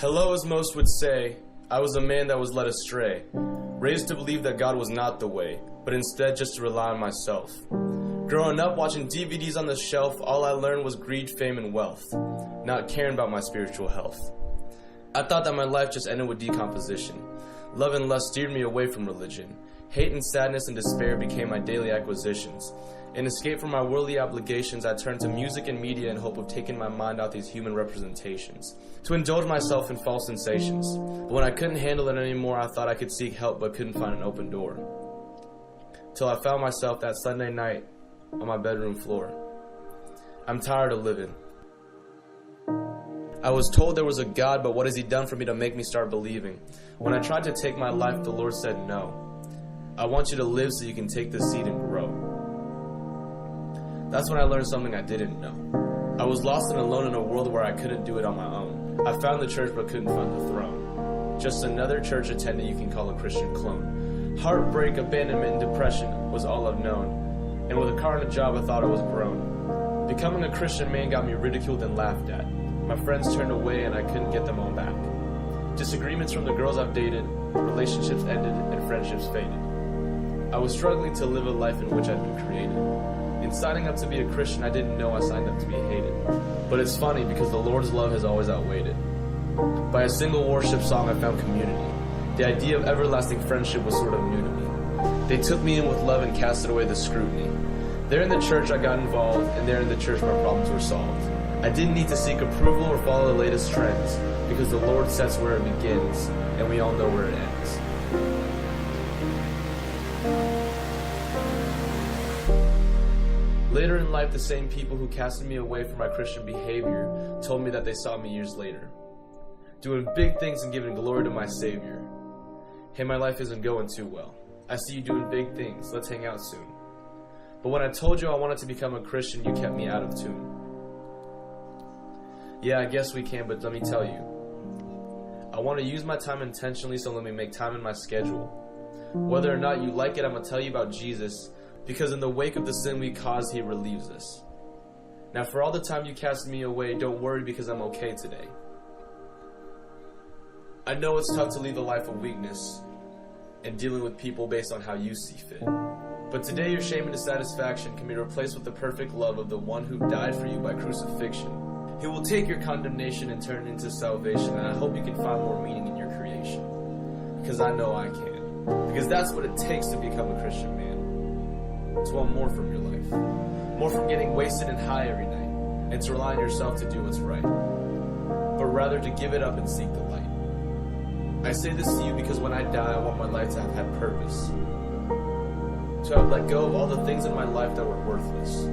Hello, as most would say, I was a man that was led astray, raised to believe that God was not the way, but instead just to rely on myself. Growing up, watching DVDs on the shelf, all I learned was greed, fame, and wealth, not caring about my spiritual health. I thought that my life just ended with decomposition. Love and lust steered me away from religion. Hate and sadness and despair became my daily acquisitions. In escape from my worldly obligations, I turned to music and media in hope of taking my mind out these human representations, to indulge myself in false sensations. But when I couldn't handle it anymore, I thought I could seek help but couldn't find an open door. Till I found myself that Sunday night on my bedroom floor. I'm tired of living. I was told there was a God, but what has He done for me to make me start believing? When I tried to take my life, the Lord said no. I want you to live so you can take the seed and grow. That's when I learned something I didn't know. I was lost and alone in a world where I couldn't do it on my own. I found the church but couldn't find the throne. Just another church attendant you can call a Christian clone. Heartbreak, abandonment, and depression was all I've known. And with a car and a job, I thought I was grown. Becoming a Christian man got me ridiculed and laughed at. My friends turned away and I couldn't get them all back. Disagreements from the girls I've dated, relationships ended, and friendships faded. I was struggling to live a life in which I'd been created. In signing up to be a Christian, I didn't know I signed up to be hated. But it's funny because the Lord's love has always outweighed it. By a single worship song, I found community. The idea of everlasting friendship was sort of new to me. They took me in with love and casted away the scrutiny. There in the church, I got involved, and there in the church, my problems were solved. I didn't need to seek approval or follow the latest trends, because the Lord sets where it begins, and we all know where it ends. Later in life, the same people who casted me away from my Christian behavior told me that they saw me years later, doing big things and giving glory to my Savior. Hey, my life isn't going too well. I see you doing big things. Let's hang out soon. But when I told you I wanted to become a Christian, you kept me out of tune. Yeah, I guess we can, but let me tell you. I want to use my time intentionally, so let me make time in my schedule. Whether or not you like it, I'm going to tell you about Jesus, because in the wake of the sin we caused, He relieves us. Now, for all the time you cast me away, don't worry because I'm okay today. I know it's tough to lead a life of weakness and dealing with people based on how you see fit. But today your shame and dissatisfaction can be replaced with the perfect love of the one who died for you by crucifixion. He will take your condemnation and turn it into salvation, and I hope you can find more meaning in your creation. Because I know I can. Because that's what it takes to become a Christian man. To want more from your life. More from getting wasted and high every night, and to rely on yourself to do what's right. But rather to give it up and seek the light. I say this to you because when I die, I want my life to have had purpose. To have let go of all the things in my life that were worthless.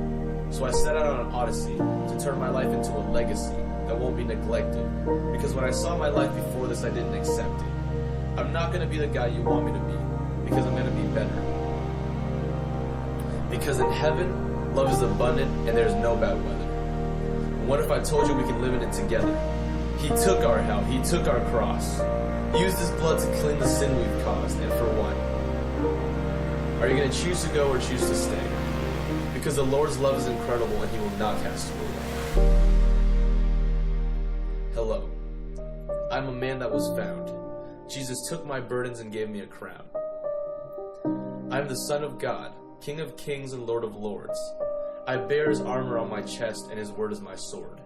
So I set out on an odyssey to turn my life into a legacy that won't be neglected. Because when I saw my life before this, I didn't accept it. I'm not going to be the guy you want me to be, because I'm going to be better. Because in heaven, love is abundant and there's no bad weather. And what if I told you we can live in it together? He took our hell, He took our cross. Used His blood to clean the sin we've caused, and for what? Are you going to choose to go or choose to stay? Because the Lord's love is incredible and He will not cast you away. Hello. I'm a man that was found. Jesus took my burdens and gave me a crown. I am the Son of God, King of kings and Lord of lords. I bear His armor on my chest and His word is my sword.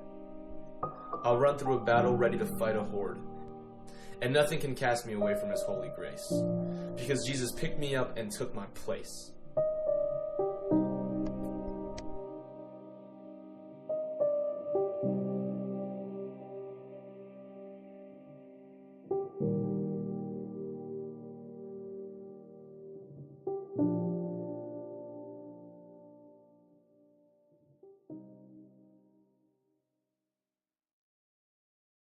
I'll run through a battle ready to fight a horde. And nothing can cast me away from His holy grace. Because Jesus picked me up and took my place.